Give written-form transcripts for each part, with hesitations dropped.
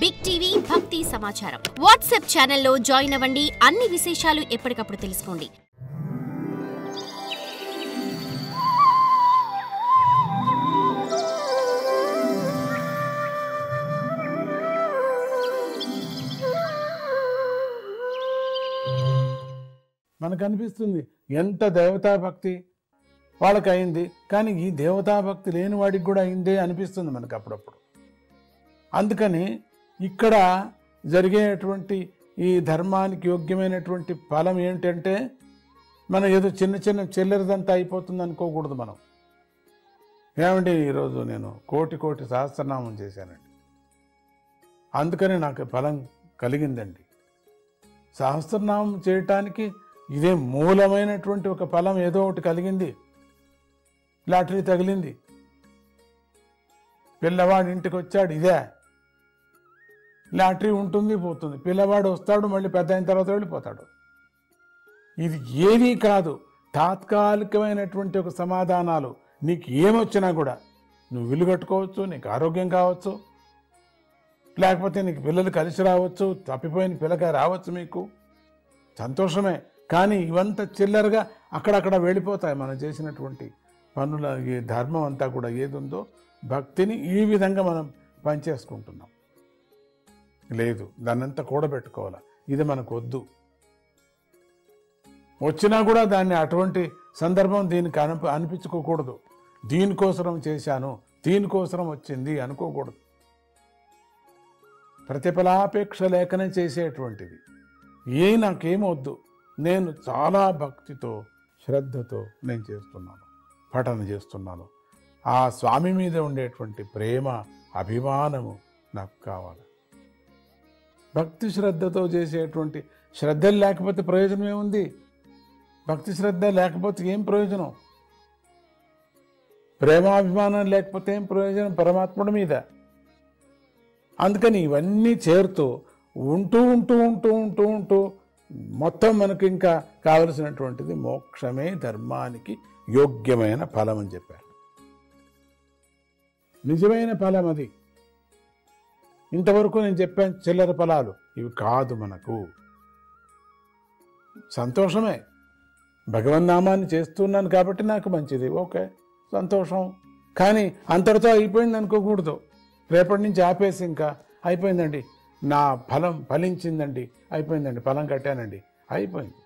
Big TV భక్తి సమాచారం WhatsApp ఛానల్లో జాయిన్ అవ్వండి. అన్ని విశేషాలు ఎప్పటికప్పుడు తెలుసుకోండి. మనకు అనిపిస్తుంది ఎంత దేవతా భక్తి వాళ్ళకి అయింది, కానీ ఈ దేవతా భక్తి లేని వాడికి కూడా అయిందే అనిపిస్తుంది మనకు అప్పుడప్పుడు. అందుకని ఇక్కడ జరిగేటువంటి ఈ ధర్మానికి యోగ్యమైనటువంటి ఫలం ఏంటంటే మనం ఏదో చిన్న చిన్న చిల్లరదంతా అయిపోతుంది అనుకోకూడదు. మనం ఏమంటే ఈరోజు నేను కోటి సహస్రనామం చేశానండి, అందుకని నాకు ఫలం కలిగిందండి. సహస్రనామం చేయటానికి ఇదే మూలమైనటువంటి ఒక ఫలం ఏదో ఒకటి కలిగింది. లాటరీ తగిలింది, పిల్లవాడు ఇంటికి వచ్చాడు, ఇదే లాటరీ ఉంటుంది పోతుంది. పిల్లవాడు వస్తాడు, మళ్ళీ పెద్ద అయిన తర్వాత వెళ్ళిపోతాడు. ఇది ఏదీ కాదు, తాత్కాలికమైనటువంటి ఒక సమాధానాలు. నీకు ఏమొచ్చినా కూడా నువ్వు ఇల్లు కట్టుకోవచ్చు, నీకు ఆరోగ్యం కావచ్చు, లేకపోతే నీకు పిల్లలు కలిసి రావచ్చు, తప్పిపోయిన పిల్లగా రావచ్చు, మీకు సంతోషమే. కానీ ఇవంతా చిల్లరగా అక్కడక్కడ వెళ్ళిపోతాయి. మనం చేసినటువంటి పనుల ఈ ధర్మం అంతా కూడా ఏది ఉందో భక్తిని ఈ విధంగా మనం పనిచేసుకుంటున్నాం. లేదు, దాన్నంతా కూడబెట్టుకోవాలి. ఇది మనకు వద్దు. వచ్చినా కూడా దాన్ని అటువంటి సందర్భం దీనికి అనిపించుకోకూడదు. దీనికోసం చేశాను, దీనికోసం వచ్చింది అనుకోకూడదు. ప్రతిఫలాపేక్ష లేకనే చేసేటువంటిది. నాకేమొద్దు, నేను చాలా భక్తితో శ్రద్ధతో నేను చేస్తున్నాను, పఠన చేస్తున్నాను. ఆ స్వామి మీద ఉండేటువంటి ప్రేమ అభిమానము నాకు కావాలి. భక్తి శ్రద్ధతో చేసేటువంటి శ్రద్ధ లేకపోతే ప్రయోజనం ఏముంది? భక్తి శ్రద్ధ లేకపోతే ఏం ప్రయోజనం? ప్రేమాభిమానం లేకపోతే ఏం ప్రయోజనం పరమాత్ముడి మీద? అందుకని ఇవన్నీ చేరుతూ ఉంటూ ఉంటూ ఉంటూ ఉంటూ ఉంటూ మొత్తం మనకు ఇంకా కావలసినటువంటిది మోక్షమే ధర్మానికి యోగ్యమైన ఫలం అని చెప్పారు. నిజమైన ఫలం అది. ఇంతవరకు నేను చెప్పాను చిల్లర ఫలాలు, ఇవి కాదు. మనకు సంతోషమే, భగవన్నామాన్ని చేస్తున్నాను కాబట్టి నాకు మంచిది, ఓకే సంతోషం. కానీ అంతటితో అయిపోయింది అనుకోకూడదు. రేపటి నుంచి ఆపేసి ఇంకా అయిపోయిందండి, నా ఫలం ఫలించిందండి, అయిపోయిందండి, ఫలం కట్టానండి, అయిపోయింది.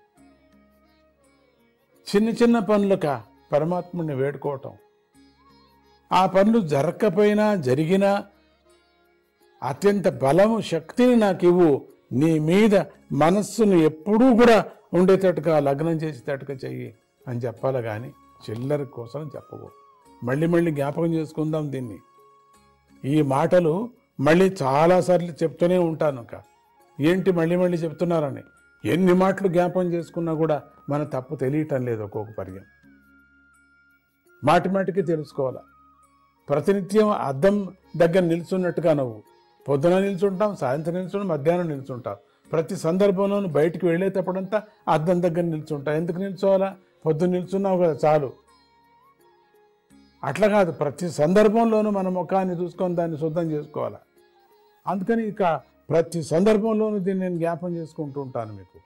చిన్న చిన్న పనులక పరమాత్ముడిని వేడుకోవటం, ఆ పనులు జరగకపోయినా జరిగినా అత్యంత బలము శక్తిని నాకు ఇవ్వు, నీ మీద మనస్సును ఎప్పుడూ కూడా ఉండేటట్టుగా లగ్నం చేసేటట్టుగా చెయ్యి అని చెప్పాలి. కానీ చిల్లర కోసం చెప్పకూడదు. మళ్ళీ మళ్ళీ జ్ఞాపకం చేసుకుందాం దీన్ని. ఈ మాటలు మళ్ళీ చాలాసార్లు చెప్తూనే ఉంటాను. ఏంటి మళ్ళీ మళ్ళీ చెప్తున్నారని ఎన్ని మాటలు జ్ఞాపకం చేసుకున్నా కూడా మన తప్పు తెలియటం లేదు. ఒక్కొక్క పర్యం మాటికి తెలుసుకోవాలా. ప్రతినిత్యం అద్దం దగ్గర నిల్చున్నట్టుగా నువ్వు పొద్దున నిల్చుంటాం, సాయంత్రం నిల్చుంటాం, మధ్యాహ్నం నిల్చుంటాం. ప్రతి సందర్భంలోనూ బయటికి వెళ్ళేటప్పుడంతా అద్దం దగ్గర నిల్చుంటాం. ఎందుకు నిల్చోవాలా? పొద్దున్న నిల్చున్నావు కదా చాలు. అట్లా కాదు, ప్రతి సందర్భంలోనూ మన ముఖాన్ని చూసుకొని దాన్ని శుద్ధం చేసుకోవాలి. అందుకని ఇక ప్రతి సందర్భంలోనూ దీన్ని నేను జ్ఞాపం చేసుకుంటూ ఉంటాను మీకు.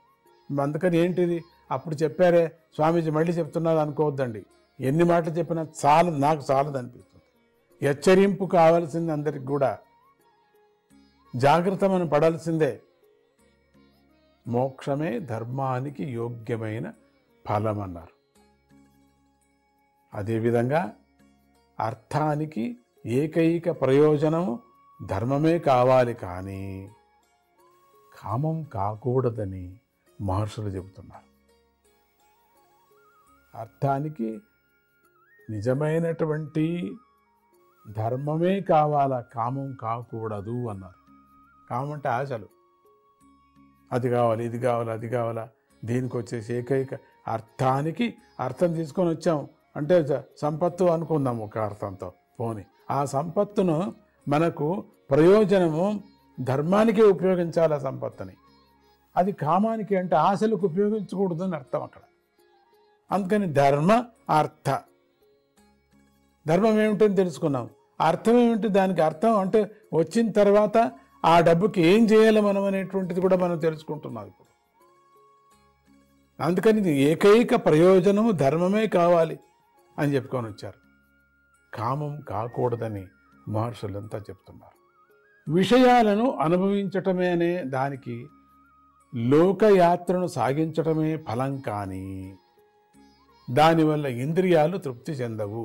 అందుకని ఏంటిది అప్పుడు చెప్పారే స్వామీజీ మళ్ళీ చెప్తున్నారు అనుకోవద్దండి. ఎన్ని మాటలు చెప్పినా చాలదు, నాకు చాలదు అనిపిస్తుంది. హెచ్చరింపు కావాల్సింది అందరికి కూడా. జాగ్రత్త మనం పడాల్సిందే. మోక్షమే ధర్మానికి యోగ్యమైన ఫలం అన్నారు. అదేవిధంగా అర్థానికి ఏకైక ప్రయోజనము ధర్మమే కావాలి, కానీ కామం కాకూడదని మహర్షులు చెబుతున్నారు. అర్థానికి నిజమైనటువంటి ధర్మమే కావాలా, కామం కాకూడదు అన్నారు. కామం అంటే ఆశలు, అది కావాలి, ఇది కావాలి, అది కావాలా. దీనికి వచ్చేసి ఏకైక అర్థానికి అర్థం తీసుకొని వచ్చాం అంటే సంపత్తు అనుకుందాం ఒక అర్థంతో. పోని ఆ సంపత్తును మనకు ప్రయోజనము ధర్మానికి ఉపయోగించాలి. ఆ సంపత్తుని అది కామానికి అంటే ఆశలకు ఉపయోగించకూడదు అని అర్థం అక్కడ. అందుకని ధర్మ అర్థ, ధర్మం ఏమిటని తెలుసుకున్నాం, అర్థం ఏమిటి, దానికి అర్థం అంటే వచ్చిన తర్వాత ఆ డబ్బుకి ఏం చేయాలి మనం అనేటువంటిది కూడా మనం తెలుసుకుంటున్నాం ఇప్పుడు. అందుకని ఇది ఏకైక ప్రయోజనము ధర్మమే కావాలి అని చెప్పుకొని వచ్చారు. కామం కాకూడదని మహర్షులంతా చెప్తున్నారు. విషయాలను అనుభవించటమే అనే దానికి లోకయాత్రను సాగించటమే ఫలం కానీ దానివల్ల ఇంద్రియాలు తృప్తి చెందవు.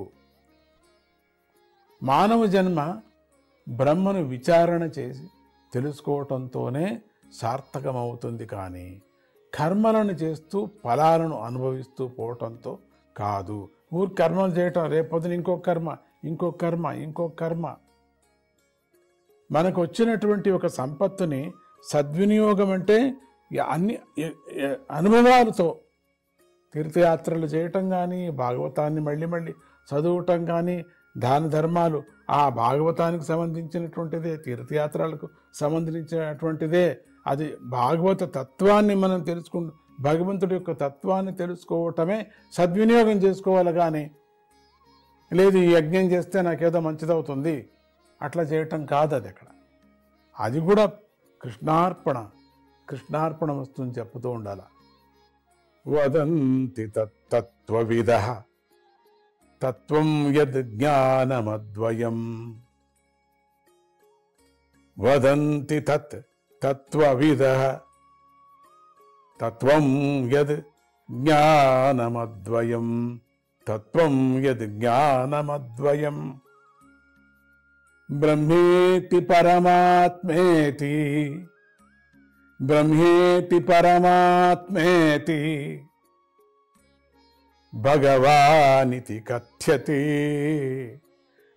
మానవ జన్మ బ్రహ్మను విచారణ చేసి తెలుసుకోవటంతోనే సార్థకమవుతుంది కానీ కర్మలను చేస్తూ ఫలాలను అనుభవిస్తూ పోవటంతో కాదు. ఊరు కర్మలు చేయటం, రేపొద్దున ఇంకొక కర్మ, ఇంకొక కర్మ, ఇంకొక కర్మ. మనకు వచ్చినటువంటి ఒక సంపత్తుని సద్వినియోగం అంటే అన్ని అనుభవాలతో తీర్థయాత్రలు చేయటం కానీ, భాగవతాన్ని మళ్ళీ మళ్ళీ చదవటం కానీ, దాన ధర్మాలు ఆ భాగవతానికి సంబంధించినటువంటిదే, తీర్థయాత్రలకు సంబంధించినటువంటిదే. అది భాగవత తత్వాన్ని మనం భగవంతుడి యొక్క తత్వాన్ని తెలుసుకోవటమే సద్వినియోగం చేసుకోవాలి కానీ లేదు ఈ యజ్ఞం చేస్తే నాకేదో మంచిదవుతుంది అట్లా చేయటం కాదు. అది అక్కడ అది కూడా కృష్ణార్పణ వస్తుందని చెప్పుతూ ఉండాలి. వదంతి తత్వవిదః తత్వం యద్ జ్ఞానమద్వయం. వదంతి తత్వవిదః తత్వం యద్ జ్ఞానమద్వయం. తత్వం యద్ జ్ఞానమద్వయం. బ్రహ్మేతి పరమాత్మేతి బ్రహ్మేతి పరమాత్మేతి భగవానితి కథ్యతే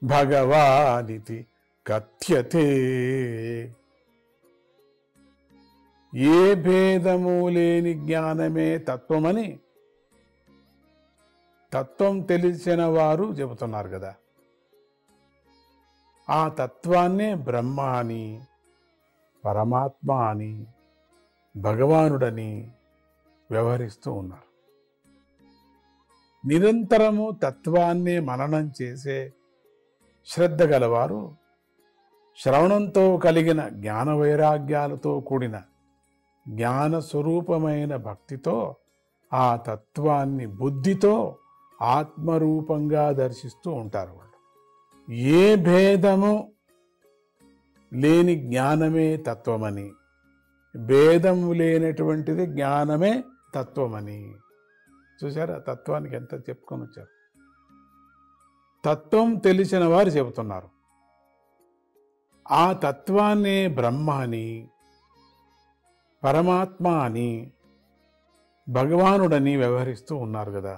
భగవానితి కథ్యతే. ఏ భేదము లేని జ్ఞానమే తత్వమని తత్వం తెలిసిన వారు చెబుతున్నారు కదా. ఆ తత్వాన్నే బ్రహ్మ అని, పరమాత్మ అని, భగవానుడని వ్యవహరిస్తూ ఉన్నారు. నిరంతరము తత్వాన్నే మననం చేసే శ్రద్ధ గలవారు శ్రవణంతో కలిగిన జ్ఞాన వైరాగ్యాలతో కూడిన జ్ఞాన స్వరూపమైన భక్తితో ఆ తత్వాన్ని బుద్ధితో ఆత్మరూపంగా దర్శిస్తూ ఉంటారు. వాళ్ళు ఏ భేదము లేని జ్ఞానమే తత్వమని, భేదము లేనటువంటిది జ్ఞానమే తత్వమని. చూసారా తత్వానికి ఎంత చెప్పుకొని వచ్చారు. తత్వం తెలిసిన వారు చెబుతున్నారు. ఆ తత్వాన్ని బ్రహ్మ అని, పరమాత్మ అని, భగవానుడని వ్యవహరిస్తూ ఉన్నారు కదా.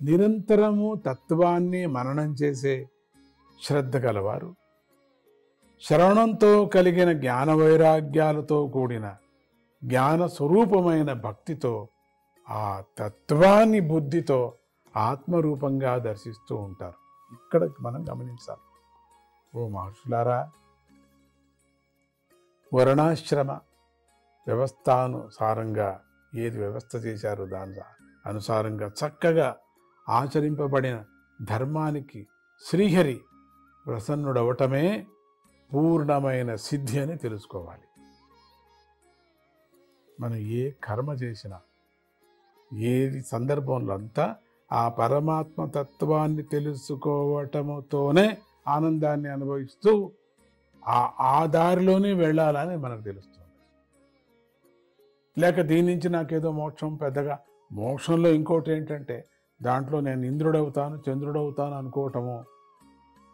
నిరంతరము తత్వాన్ని మననం చేసే శ్రద్ధ గలవారు శ్రవణంతో కలిగిన జ్ఞాన వైరాగ్యాలతో కూడిన జ్ఞాన స్వరూపమైన భక్తితో ఆ తత్వాన్ని బుద్ధితో ఆత్మరూపంగా దర్శిస్తూ ఉంటారు. ఇక్కడ మనం గమనించాలి. ఓ మహర్షులారా, వర్ణాశ్రమ వ్యవస్థానుసారంగా ఏది వ్యవస్థ చేశారో దాని అనుసారంగా చక్కగా ఆచరింపబడిన ధర్మానికి శ్రీహరి ప్రసన్నుడవటమే పూర్ణమైన సిద్ధి అని తెలుసుకోవాలి. మనం ఏ కర్మ చేసినా ఏది సందర్భంలో అంతా ఆ పరమాత్మ తత్వాన్ని తెలుసుకోవటముతోనే ఆనందాన్ని అనుభవిస్తూ ఆ దారిలోనే వెళ్ళాలని మనకు తెలుస్తుంది. లేక దీని నుంచి నాకేదో మోక్షం పెద్దగా, మోక్షంలో ఇంకోటి ఏంటంటే దాంట్లో నేను ఇంద్రుడవుతాను చంద్రుడవుతాను అనుకోవటము,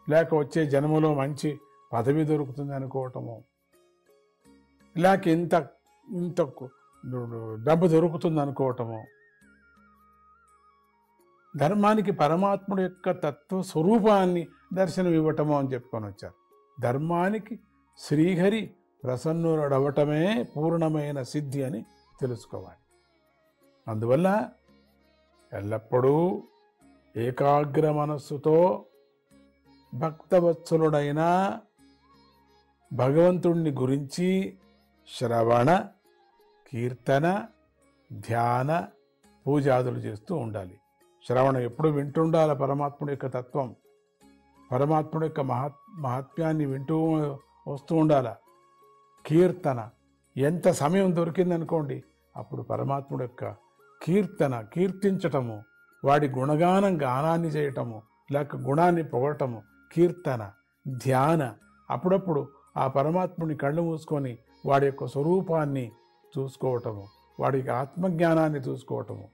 లేక వచ్చే జన్మలో మంచి పదవి దొరుకుతుంది అనుకోవటము, లేక ఇంత డబ్బు దొరుకుతుంది అనుకోవటము. ధర్మానికి పరమాత్ముడు యొక్క తత్వ స్వరూపాన్ని దర్శనం ఇవ్వటము అని చెప్పుకొని వచ్చారు. ధర్మానికి శ్రీహరి ప్రసన్నుడవటమే పూర్ణమైన సిద్ధి అని తెలుసుకోవాలి. అందువల్ల ఎల్లప్పుడూ ఏకాగ్ర మనస్సుతో భక్తవత్సలుడైన భగవంతుణ్ణి గురించి శ్రవణ, కీర్తన, ధ్యాన, పూజాదులు చేస్తూ ఉండాలి. శ్రవణం ఎప్పుడు వింటుండాలి. పరమాత్ముడి యొక్క తత్వం, పరమాత్ముడి యొక్క మహాత్మ్యాన్ని వింటూ వస్తూ ఉండాలి. కీర్తన, ఎంత సమయం దొరికిందనుకోండి అప్పుడు పరమాత్ముడు యొక్క కీర్తించటము, వాడి గానాన్ని చేయటము, లేక గుణాన్ని పొగటము కీర్తన. ధ్యాన, అప్పుడప్పుడు ఆ పరమాత్ముని కళ్ళు మూసుకొని వాడి యొక్క స్వరూపాన్ని చూసుకోవటము, వాడికి ఆత్మజ్ఞానాన్ని చూసుకోవటము,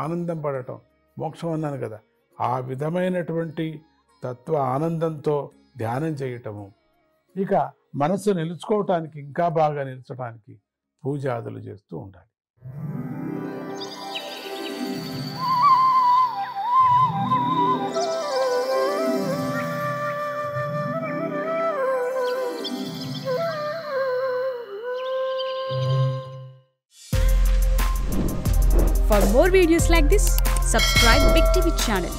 ఆనందం పడటం. మోక్షం అన్నాను కదా, ఆ విధమైనటువంటి తత్వ ఆనందంతో ధ్యానం చేయటము. ఇక మనస్సు నిలుచుకోవటానికి, ఇంకా బాగా నిలుచడానికి పూజాదులు చేస్తూ ఉండాలి. For more videos like this, subscribe Big TV channel.